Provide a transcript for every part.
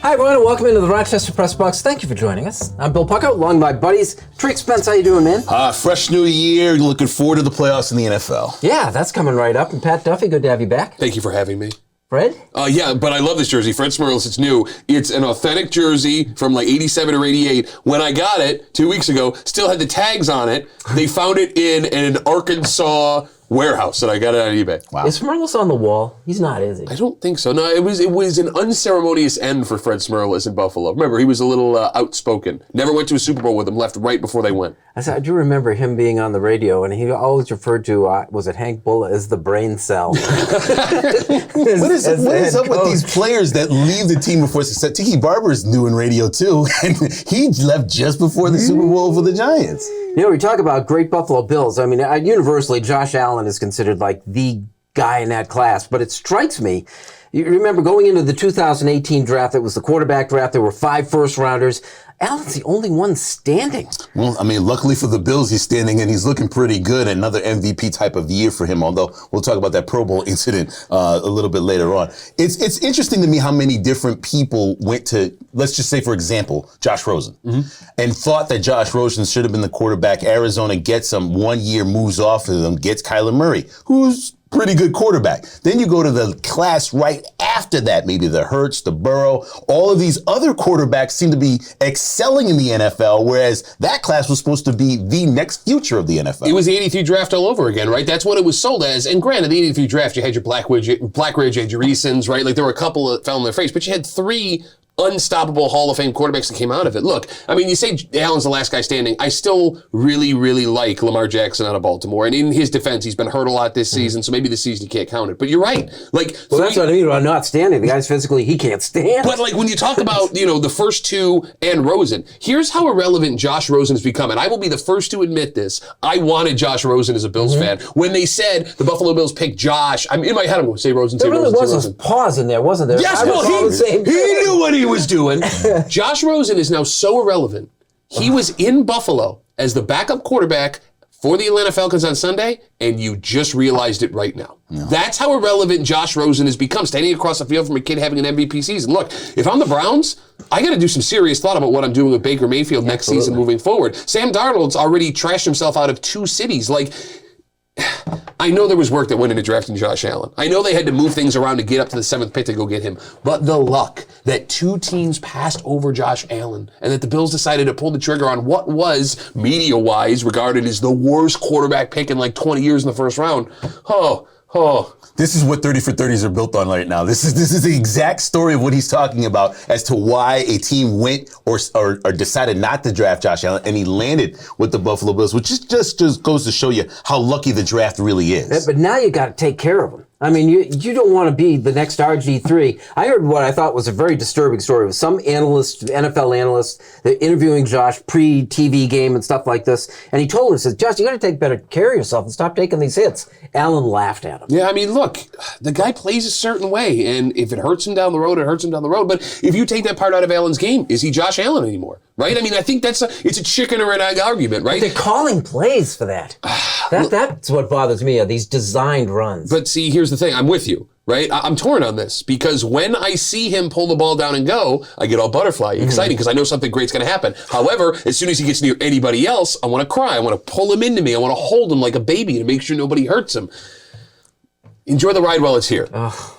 Hi, everyone, and welcome into the Rochester Press Box. Thank you for joining us. I'm Bill Pucko, along with my buddies. Tariq Spence, how you doing, man? Fresh new year. Looking forward to the playoffs in the NFL. Yeah, that's coming right up. And Pat Duffy, good to have you back. Thank you for having me. Fred? Yeah, but I love this jersey. Fred Smirlis, it's new. It's an authentic jersey from like 87 or 88. When I got it 2 weeks ago, still had the tags on it. They found it in an Arkansas warehouse that I got it on eBay. Wow. Is Smirlis on the wall? He's not, is he? I don't think so. No, it was an unceremonious end for Fred Smirlis in Buffalo. Remember, he was a little outspoken. Never went to a Super Bowl with him, left right before they went. I do remember him being on the radio, and he always referred to, was it Hank Bulla, as the brain cell. What is up with these players that leave the team before success? Tiki Barber's new in radio, too, and he left just before the Super Bowl for the Giants. You know, we talk about great Buffalo Bills. I mean, universally, Josh Allen is considered like the guy in that class. But it strikes me, you remember going into the 2018 draft, it was the quarterback draft. There were 5 first-rounders. Allen's the only one standing. Well, I mean, luckily for the Bills, he's standing and he's looking pretty good. Another MVP type of year for him, although we'll talk about that Pro Bowl incident a little bit later on. It's interesting to me how many different people went to, let's just say, for example, Josh Rosen, and thought that Josh Rosen should have been the quarterback. Arizona gets him 1 year, moves off of them, gets Kyler Murray, who's pretty good quarterback. Then you go to the class right after that, maybe the Hurts, the Burrow, all of these other quarterbacks seem to be excelling in the NFL, whereas that class was supposed to be the next future of the NFL. It was the 83 draft all over again, right? That's what it was sold as. And granted, the 83 draft, you had your Blackridge, you had your Easons, right? Like there were a couple that fell on their face, but you had 3 unstoppable Hall of Fame quarterbacks that came out of it. Look, I mean, you say Allen's the last guy standing. I still really, really like Lamar Jackson out of Baltimore. And in his defense, he's been hurt a lot this season, so maybe this season you can't count it. But you're right. Like, well, that's what I mean about not standing. The guy's physically, he can't stand. But like when you talk about, the first 2 and Rosen, here's how irrelevant Josh Rosen has become. And I will be the first to admit this. I wanted Josh Rosen as a Bills fan. When they said the Buffalo Bills picked Josh, I'm in my head, I'm going to say Rosen, say Rosen. There really was a pause in there, wasn't there? Yes, well, he knew what he was doing. Josh Rosen is now so irrelevant. He was in Buffalo as the backup quarterback for the Atlanta Falcons on Sunday, and you just realized it right now. No. That's how irrelevant Josh Rosen has become, standing across the field from a kid having an MVP season. Look, if I'm the Browns, I got to do some serious thought about what I'm doing with Baker Mayfield next season moving forward. Sam Darnold's already trashed himself out of 2 cities. Like, I know there was work that went into drafting Josh Allen. I know they had to move things around to get up to the 7th pick to go get him. But the luck that 2 teams passed over Josh Allen and that the Bills decided to pull the trigger on what was, media-wise, regarded as the worst quarterback pick in like 20 years in the first round. This is what 30 for 30s are built on right now. This is the exact story of what he's talking about as to why a team went or decided not to draft Josh Allen, and he landed with the Buffalo Bills, which just goes to show you how lucky the draft really is. But now you got to take care of him. I mean, you don't want to be the next RG3. I heard what I thought was a very disturbing story with some analyst, NFL analyst, interviewing Josh pre-TV game and stuff like this. And he told him, says, Josh, you got to take better care of yourself and stop taking these hits. Allen laughed at him. Yeah, I mean, look, the guy plays a certain way. And if it hurts him down the road, it hurts him down the road. But if you take that part out of Allen's game, is he Josh Allen anymore? Right? I mean, I think it's a chicken or an egg argument, right? But they're calling plays for that. That's what bothers me, are these designed runs. But see, here's the thing. I'm with you, right? I'm torn on this because when I see him pull the ball down and go, I get all butterfly excited because I know something great's going to happen. However, as soon as he gets near anybody else, I want to cry. I want to pull him into me. I want to hold him like a baby to make sure nobody hurts him. Enjoy the ride while it's here.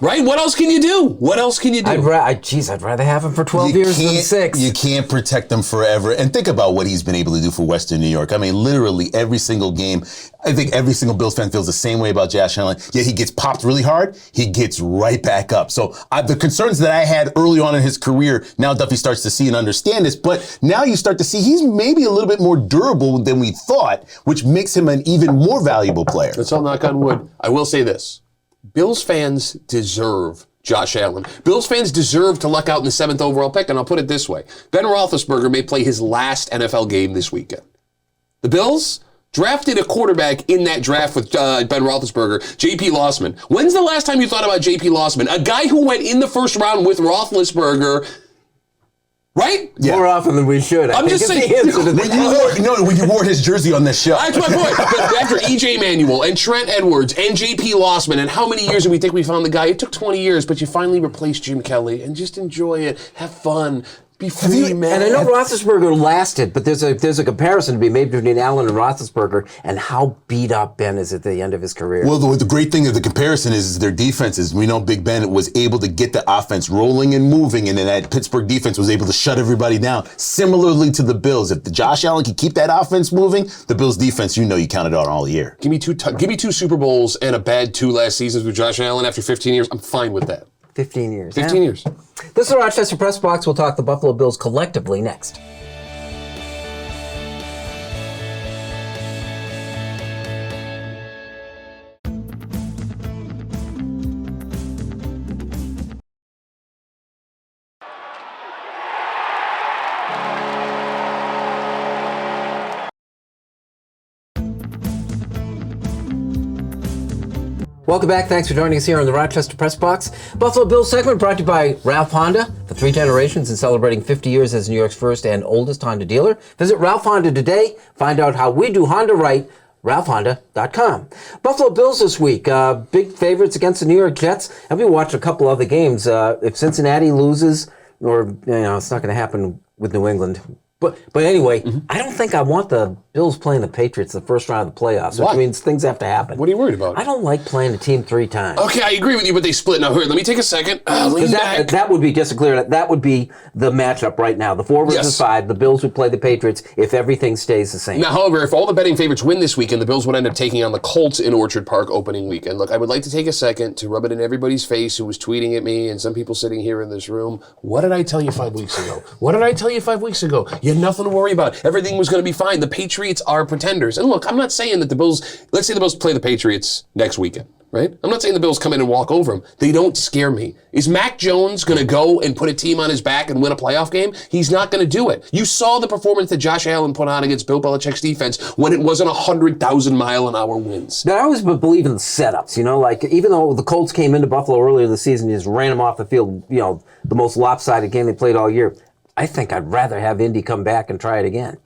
Right? What else can you do? What else can you do? I'd rather have him for 12 years than 6. You can't protect him forever. And think about what he's been able to do for Western New York. I mean, literally every single game, I think every single Bills fan feels the same way about Josh Allen. Yet he gets popped really hard, he gets right back up. So the concerns that I had early on in his career, now Duffy starts to see and understand this. But now you start to see he's maybe a little bit more durable than we thought, which makes him an even more valuable player. Let's all knock on wood. I will say this. Bills fans deserve Josh Allen. Bills fans deserve to luck out in the 7th overall pick, and I'll put it this way. Ben Roethlisberger may play his last NFL game this weekend. The Bills drafted a quarterback in that draft with Ben Roethlisberger, J.P. Lossman. When's the last time you thought about J.P. Lossman? A guy who went in the first round with Roethlisberger Right? More often than we should. I'm just saying. When you wore his jersey on this show. That's my point. But after E.J. Manuel and Trent Edwards and J.P. Lossman, and how many years did we think we found the guy? It took 20 years, but you finally replaced Jim Kelly, and just enjoy it. Have fun. Be free, man. And I know Roethlisberger lasted, but there's a comparison to be made between Allen and Roethlisberger and how beat up Ben is at the end of his career. Well, the great thing of the comparison is their defenses. We know Big Ben was able to get the offense rolling and moving, and then that Pittsburgh defense was able to shut everybody down. Similarly to the Bills, if the Josh Allen can keep that offense moving, the Bills defense, you counted on all year. Give me two Super Bowls and a bad 2 last seasons with Josh Allen after 15 years. I'm fine with that. 15 years. 15 years. This is the Rochester Press Box. We'll talk the Buffalo Bills collectively next. Welcome back. Thanks for joining us here on the Rochester Press Box. Buffalo Bills segment brought to you by Ralph Honda. For 3 generations and celebrating 50 years as New York's first and oldest Honda dealer. Visit Ralph Honda today. Find out how we do Honda right. RalphHonda.com. Buffalo Bills this week. Big favorites against the New York Jets. I've been watching a couple other games. If Cincinnati loses, or it's not going to happen with New England. But anyway, I don't think I want the Bills playing the Patriots the first round of the playoffs, which means things have to happen. What are you worried about? I don't like playing a team 3 times. Okay, I agree with you, but they split. Now, here, let me take a second. Lean back. That would be, just to clear that would be the matchup right now. The 4 versus 5, the Bills would play the Patriots if everything stays the same. Now, however, if all the betting favorites win this weekend, the Bills would end up taking on the Colts in Orchard Park opening weekend. Look, I would like to take a second to rub it in everybody's face who was tweeting at me and some people sitting here in this room. What did I tell you 5 weeks ago? What did I tell you 5 weeks ago? You had nothing to worry about. Everything was going to be fine. The Patriots are pretenders. And look, I'm not saying that the Bills, let's say the Bills play the Patriots next weekend, right? I'm not saying the Bills come in and walk over them. They don't scare me. Is Mac Jones going to go and put a team on his back and win a playoff game? He's not going to do it. You saw the performance that Josh Allen put on against Bill Belichick's defense when it wasn't 100,000-mile-an-hour wins. Now, I always believe in the setups, like even though the Colts came into Buffalo earlier this season, just ran them off the field, the most lopsided game they played all year. I think I'd rather have Indy come back and try it again.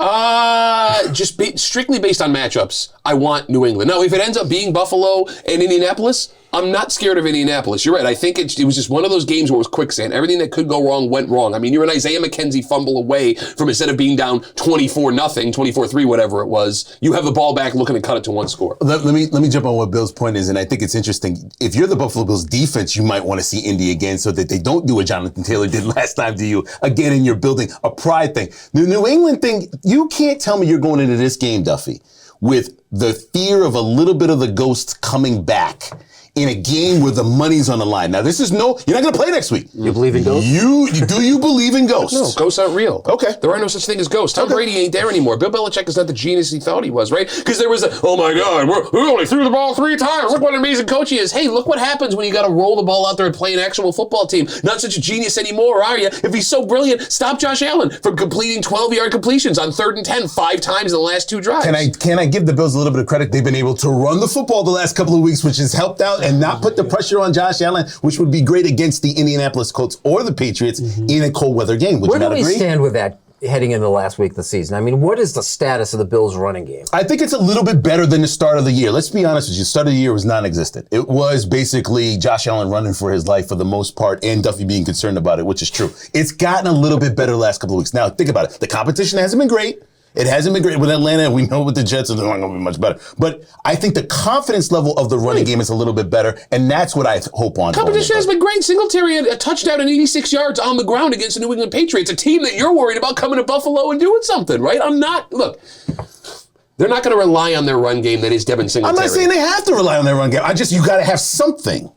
Strictly based on matchups, I want New England. Now, if it ends up being Buffalo and Indianapolis, I'm not scared of Indianapolis. You're right. I think it was just one of those games where it was quicksand. Everything that could go wrong went wrong. I mean, you're an Isaiah McKenzie fumble away from, instead of being down 24-0, 24-3, whatever it was, you have the ball back looking to cut it to 1 score. Let me jump on what Bill's point is, and I think it's interesting. If you're the Buffalo Bills defense, you might want to see Indy again so that they don't do what Jonathan Taylor did last time to you again, and you're building a pride thing. The New England thing, you can't tell me you're going into this game, Duffy, with the fear of a little bit of the ghost coming back in a game where the money's on the line. Now, you're not going to play next week. You believe in ghosts? Do you believe in ghosts? No, ghosts aren't real. Okay. There are no such thing as ghosts. Tom Brady ain't there anymore. Bill Belichick is not the genius he thought he was, right? Because there was oh my God, we only threw the ball 3 times. Look what an amazing coach he is. Hey, look what happens when you got to roll the ball out there and play an actual football team. Not such a genius anymore, are you? If he's so brilliant, stop Josh Allen from completing 12-yard completions on 3rd and 10 5 times in the last 2 drives. Can I give the Bills a little bit of credit? They've been able to run the football the last couple of weeks, which has helped out, and not put the pressure on Josh Allen, which would be great against the Indianapolis Colts or the Patriots in a cold weather game. Would Where you not do we agree? stand with that heading into the last week of the season? I mean, what is the status of the Bills' running game? I think it's a little bit better than the start of the year. Let's be honest with you. The start of the year was non-existent. It was basically Josh Allen running for his life for the most part and Duffy being concerned about it, which is true. It's gotten a little bit better the last couple of weeks. Now, think about it. The competition hasn't been great. It hasn't been great with Atlanta. We know with the Jets, they're not going to be much better. But I think the confidence level of the running game is a little bit better, and that's what I hope on. Competition has been great. Singletary had a touchdown and 86 yards on the ground against the New England Patriots, a team that you're worried about coming to Buffalo and doing something, right? Look, they're not going to rely on their run game that is Devin Singletary. I'm not saying they have to rely on their run game. You got to have something.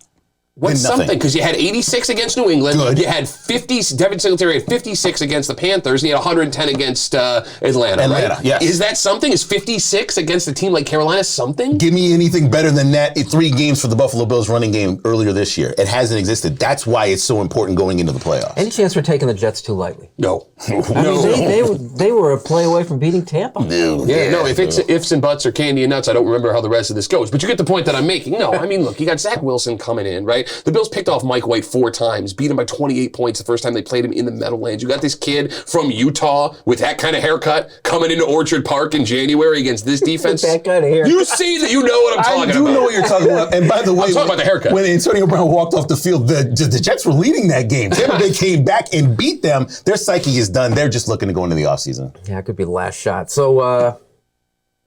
What's something? Because you had 86 against New England. Good. You had 50. Devin Singletary had 56 against the Panthers. And he had 110 against Atlanta. Right? Yes. Is that something? Is 56 against a team like Carolina something? Give me anything better than that. 3 games for the Buffalo Bills running game earlier this year. It hasn't existed. That's why it's so important going into the playoffs. Any chance we're taking the Jets too lightly? No. They were a play away from beating Tampa. No. If it's ifs and buts or candy and nuts, I don't remember how the rest of this goes. But you get the point that I'm making. No, I mean, look, you got Zach Wilson coming in, right? okay? The Bills picked off Mike White 4 times, beat him by 28 points the first time they played him in the Meadowlands. You got this kid from Utah with that kind of haircut coming into Orchard Park in January against this defense. That kind of haircut. You see that, you know what I'm talking about. I do know what you're talking about. And by the way, I'm talking about the haircut. When Antonio Brown walked off the field, the Jets were leading that game. Tampa Bay came back and beat them. Their psyche is done. They're just looking to go into the offseason. Yeah, it could be the last shot. So,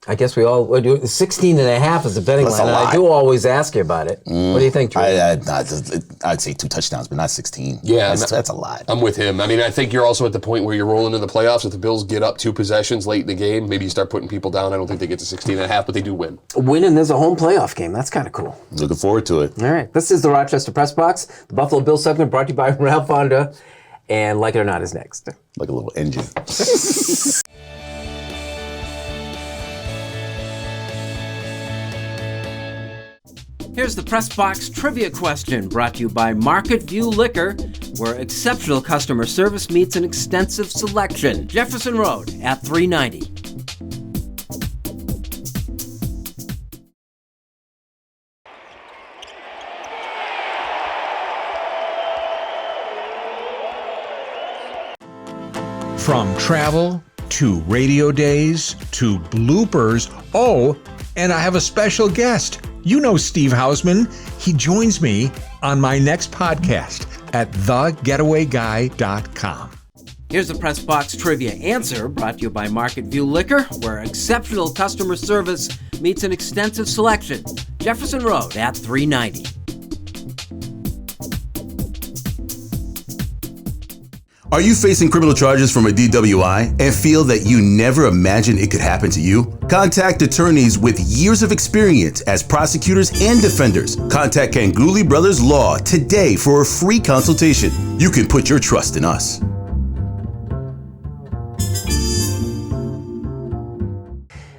I guess we all do. 16.5 is the betting line, and I do always ask you about it. What do you think, Drew? I'd say 2 touchdowns, but not 16. Yeah, that's a lot. I'm with him. I mean, I think you're also at the point where you're rolling in the playoffs. If the Bills get up 2 possessions late in the game, maybe you start putting people down. I don't think they get to 16.5, but they do win. Winning, there's a home playoff game. That's kind of cool. Looking forward to it. All right. This is the Rochester Press Box. The Buffalo Bills segment brought to you by Ralph Honda. And Like It or Not is next. Like a little engine. Here's the Press Box trivia question brought to you by Market View Liquor, where exceptional customer service meets an extensive selection. Jefferson Road at 390. From travel to radio days to bloopers. Oh, and I have a special guest. You know Steve Hausman. He joins me on my next podcast at thegetawayguy.com. Here's the Press Box trivia answer brought to you by Market View Liquor, where exceptional customer service meets an extensive selection. Jefferson Road at 390. Are you facing criminal charges from a DWI and feel that you never imagined it could happen to you? Contact attorneys with years of experience as prosecutors and defenders. Contact Ganguly Brothers Law today for a free consultation. You can put your trust in us.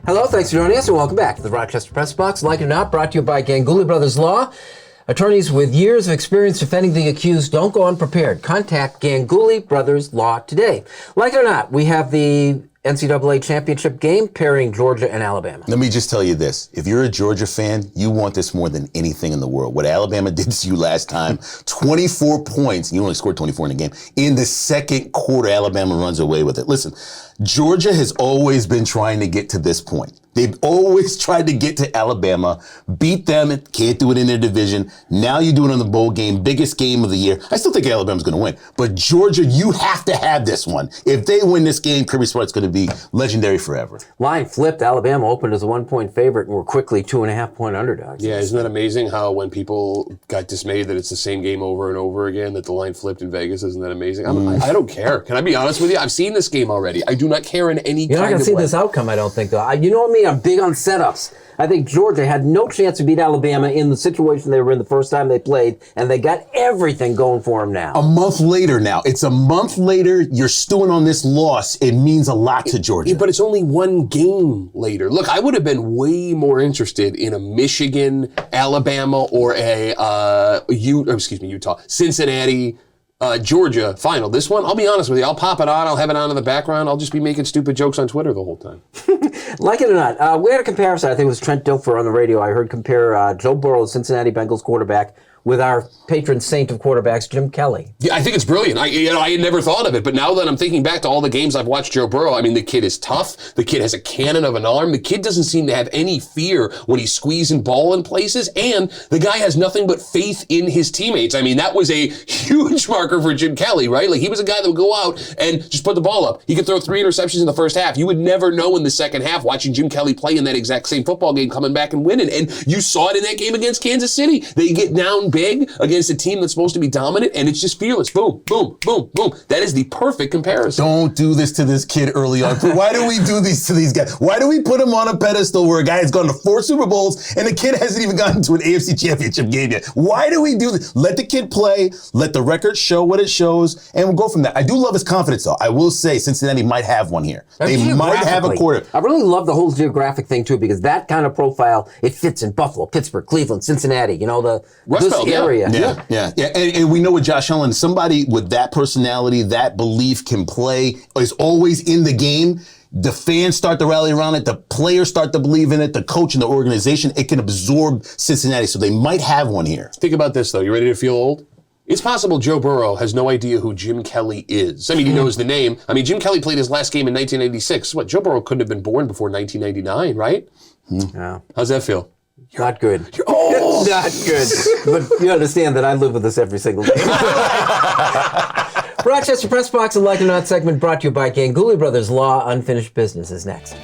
Hello, thanks for joining us, and welcome back to the Rochester Press Box. Like it or Not, brought to you by Ganguly Brothers Law. Attorneys with years of experience defending the accused don't go unprepared. Contact Ganguly Brothers Law today. Like it or not, we have the NCAA championship game pairing Georgia and Alabama. Let me just tell you this. If you're a Georgia fan, you want this more than anything in the world. What Alabama did to you last time, 24 points, you only scored 24 in the game. In the second quarter, Alabama runs away with it. Listen, Georgia has always been trying to get to this point. They've always tried to get to Alabama, beat them, can't do it in their division. Now you do it in the bowl game, biggest game of the year. I still think Alabama's going to win. But Georgia, you have to have this one. If they win this game, Kirby Smart's going to be legendary forever. Line flipped. Alabama opened as a 1-point favorite and were quickly 2.5-point underdogs. Yeah, isn't that amazing how when people got dismayed that it's the same game over and over again, that the line flipped in Vegas? Isn't that amazing? I don't care. Can I be honest with you? I've seen this game already. I do not care in any kind of way. You're not going to see this outcome, I don't think, though. You know me, I'm big on setups. I think Georgia had no chance to beat Alabama in the situation they were in the first time they played, and they got everything going for them now. A month later now. It's a month later. You're stewing on this loss. It means a lot to Georgia. But it's only one game later. Look, I would have been way more interested in a Michigan, Alabama, or a Utah, Cincinnati, Georgia final. This one, I'll be honest with you, I'll pop it on, I'll have it on in the background, I'll just be making stupid jokes on Twitter the whole time. Like it or not, we had a comparison, I think it was Trent Dilfer on the radio, I heard compare Joe Burrow, the Cincinnati Bengals quarterback, with our patron saint of quarterbacks, Jim Kelly. Yeah, I think it's brilliant. I had never thought of it, but now that I'm thinking back to all the games I've watched Joe Burrow, I mean, the kid is tough. The kid has a cannon of an arm. The kid doesn't seem to have any fear when he's squeezing ball in places, and the guy has nothing but faith in his teammates. I mean, that was a huge marker for Jim Kelly, right? Like, he was a guy that would go out and just put the ball up. He could throw 3 interceptions in the first half. You would never know in the second half watching Jim Kelly play in that exact same football game, coming back and winning. And you saw it in that game against Kansas City. They get down big against a team that's supposed to be dominant, and it's just fearless. Boom, boom, boom, boom. That is the perfect comparison. Don't do this to this kid early on. Why do we do these to these guys? Why do we put him on a pedestal where a guy has gone to 4 Super Bowls and the kid hasn't even gotten to an AFC Championship game yet? Why do we do this? Let the kid play. Let the record show what it shows, and we'll go from there. I do love his confidence, though. I will say Cincinnati might have one here. They might have a quarter. I really love the whole geographic thing, too, because that kind of profile, it fits in Buffalo, Pittsburgh, Cleveland, Cincinnati, you know, this area. Yeah. And we know with Josh Allen, somebody with that personality, that belief can play, is always in the game. the fans start to rally around it, the players start to believe in it, the coach and the organization, it can absorb Cincinnati. So they might have one here. Think about this, though. You ready to feel old? It's possible Joe Burrow has no idea who Jim Kelly is. I mean, he knows the name. I mean, Jim Kelly played his last game in 1986. What, Joe Burrow couldn't have been born before 1999, right? Yeah. How's that feel? Not good. You're old. Not good. But you understand that I live with this every single day. Rochester Press Box and Like It or Not segment brought to you by Ganguly Brothers Law. Unfinished Business is next.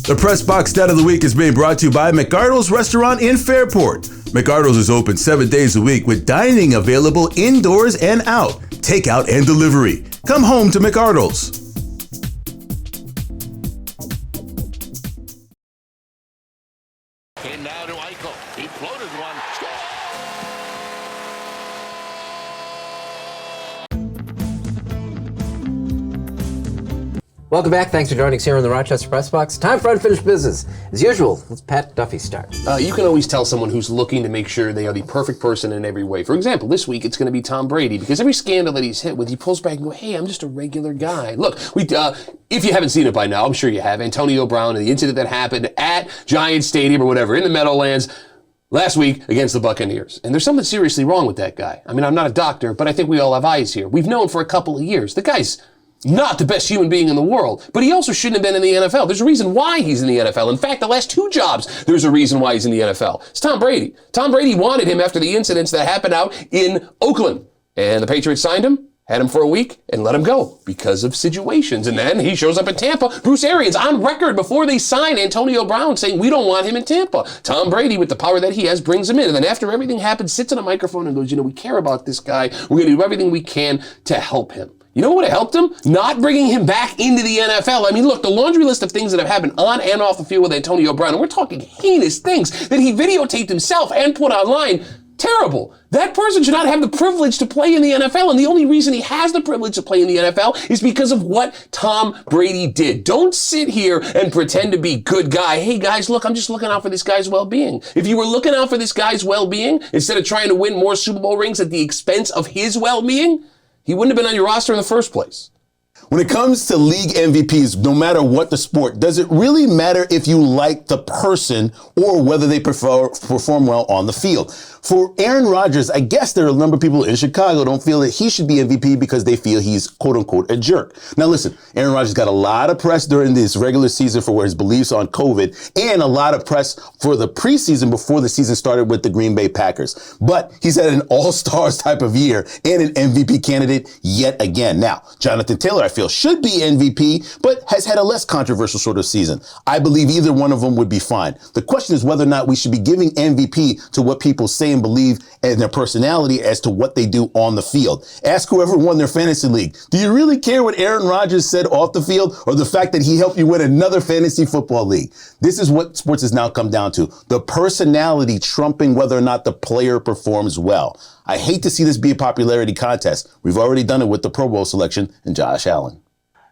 The Press Box Stat of the Week is being brought to you by McArdle's Restaurant in Fairport. McArdle's is open 7 days a week with dining available indoors and out, takeout and delivery. Come home to McArdle's. And now to Eichel. He floated one. Welcome back. Thanks for joining us here on the Rochester Press Box. Time for Unfinished Business. As usual, let's Pat Duffy start. You can always tell someone who's looking to make sure they are the perfect person in every way. For example, this week it's going to be Tom Brady, because every scandal that he's hit with, he pulls back and goes, hey, I'm just a regular guy. Look, if you haven't seen it by now, I'm sure you have, Antonio Brown and the incident that happened at Giants Stadium or whatever, in the Meadowlands, last week against the Buccaneers. And there's something seriously wrong with that guy. I mean, I'm not a doctor, but I think we all have eyes here. We've known for a couple of years. The guy's not the best human being in the world, but he also shouldn't have been in the NFL. There's a reason why he's in the NFL. In fact, the last 2 jobs, there's a reason why he's in the NFL. It's Tom Brady. Tom Brady wanted him after the incidents that happened out in Oakland. And the Patriots signed him, had him for a week, and let him go because of situations. And then he shows up in Tampa. Bruce Arians on record before they sign Antonio Brown saying, we don't want him in Tampa. Tom Brady, with the power that he has, brings him in. And then after everything happens, sits on a microphone and goes, we care about this guy. We're going to do everything we can to help him. You know what would have helped him? Not bringing him back into the NFL. I mean, look, the laundry list of things that have happened on and off the field with Antonio Brown, and we're talking heinous things that he videotaped himself and put online. Terrible. That person should not have the privilege to play in the NFL, and the only reason he has the privilege to play in the NFL is because of what Tom Brady did. Don't sit here and pretend to be good guy. Hey, guys, look, I'm just looking out for this guy's well-being. If you were looking out for this guy's well-being, instead of trying to win more Super Bowl rings at the expense of his well-being, he wouldn't have been on your roster in the first place. When it comes to league MVPs, no matter what the sport, does it really matter if you like the person or whether they perform well on the field? For Aaron Rodgers, I guess there are a number of people in Chicago don't feel that he should be MVP because they feel he's quote unquote a jerk. Now listen, Aaron Rodgers got a lot of press during this regular season for his beliefs on COVID and a lot of press for the preseason before the season started with the Green Bay Packers. But he's had an all-stars type of year and an MVP candidate yet again. Now, Jonathan Taylor, I feel, should be MVP, but has had a less controversial sort of season. I believe either one of them would be fine. The question is whether or not we should be giving MVP to what people say and believe and their personality as to what they do on the field. Ask whoever won their fantasy league. Do you really care what Aaron Rodgers said off the field or the fact that he helped you win another fantasy football league? This is what sports has now come down to. The personality trumping whether or not the player performs well. I hate to see this be a popularity contest. We've already done it with the Pro Bowl selection and Josh Allen.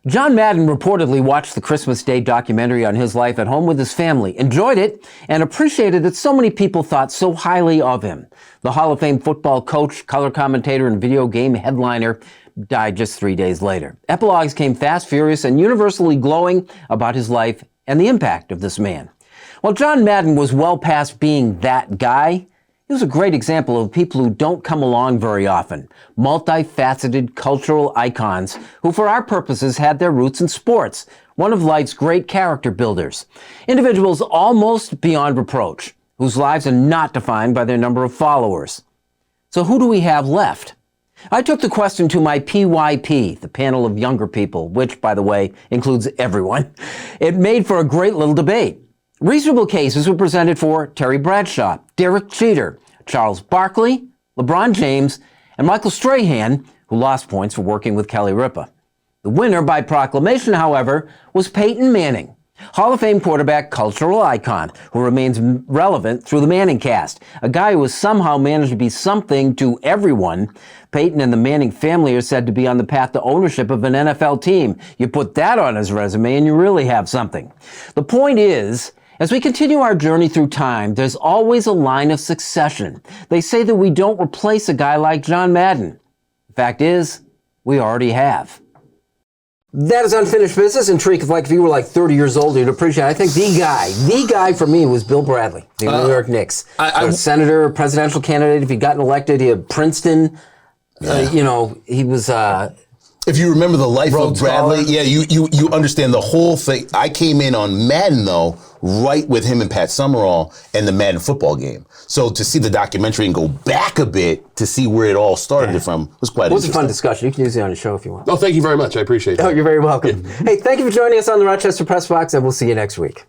John Madden reportedly watched the Christmas Day documentary on his life at home with his family, enjoyed it, and appreciated that so many people thought so highly of him. The Hall of Fame football coach, color commentator, and video game headliner died just 3 days later. Epilogues came fast, furious, and universally glowing about his life and the impact of this man. While John Madden was well past being that guy, he was a great example of people who don't come along very often. Multifaceted cultural icons who, for our purposes, had their roots in sports. One of life's great character builders. Individuals almost beyond reproach, whose lives are not defined by their number of followers. So who do we have left? I took the question to my PYP, the panel of younger people, which, by the way, includes everyone. It made for a great little debate. Reasonable cases were presented for Terry Bradshaw, Derek Jeter, Charles Barkley, LeBron James, and Michael Strahan, who lost points for working with Kelly Ripa. The winner by proclamation, however, was Peyton Manning, Hall of Fame quarterback, cultural icon, who remains relevant through the Manning cast, a guy who has somehow managed to be something to everyone. Peyton and the Manning family are said to be on the path to ownership of an NFL team. You put that on his resume and you really have something. The point is, As we continue our journey through time, there's always a line of succession. They say that we don't replace a guy like John Madden. The fact is, we already have. That is Unfinished Business. And Tariq, if you were like 30 years old, you'd appreciate it. I think the guy for me was Bill Bradley, the New York Knicks. Senator, presidential candidate. If he'd gotten elected, he had Princeton. He was... If you remember the life of Bradley, Scholar. you understand the whole thing. I came in on Madden, though, right with him and Pat Summerall and the Madden football game. So to see the documentary and go back a bit to see where it all started from was quite interesting. It was a fun discussion. You can use it on the show if you want. Oh, thank you very much. I appreciate that. Oh, you're very welcome. Hey, thank you for joining us on the Rochester Press Box, and we'll see you next week.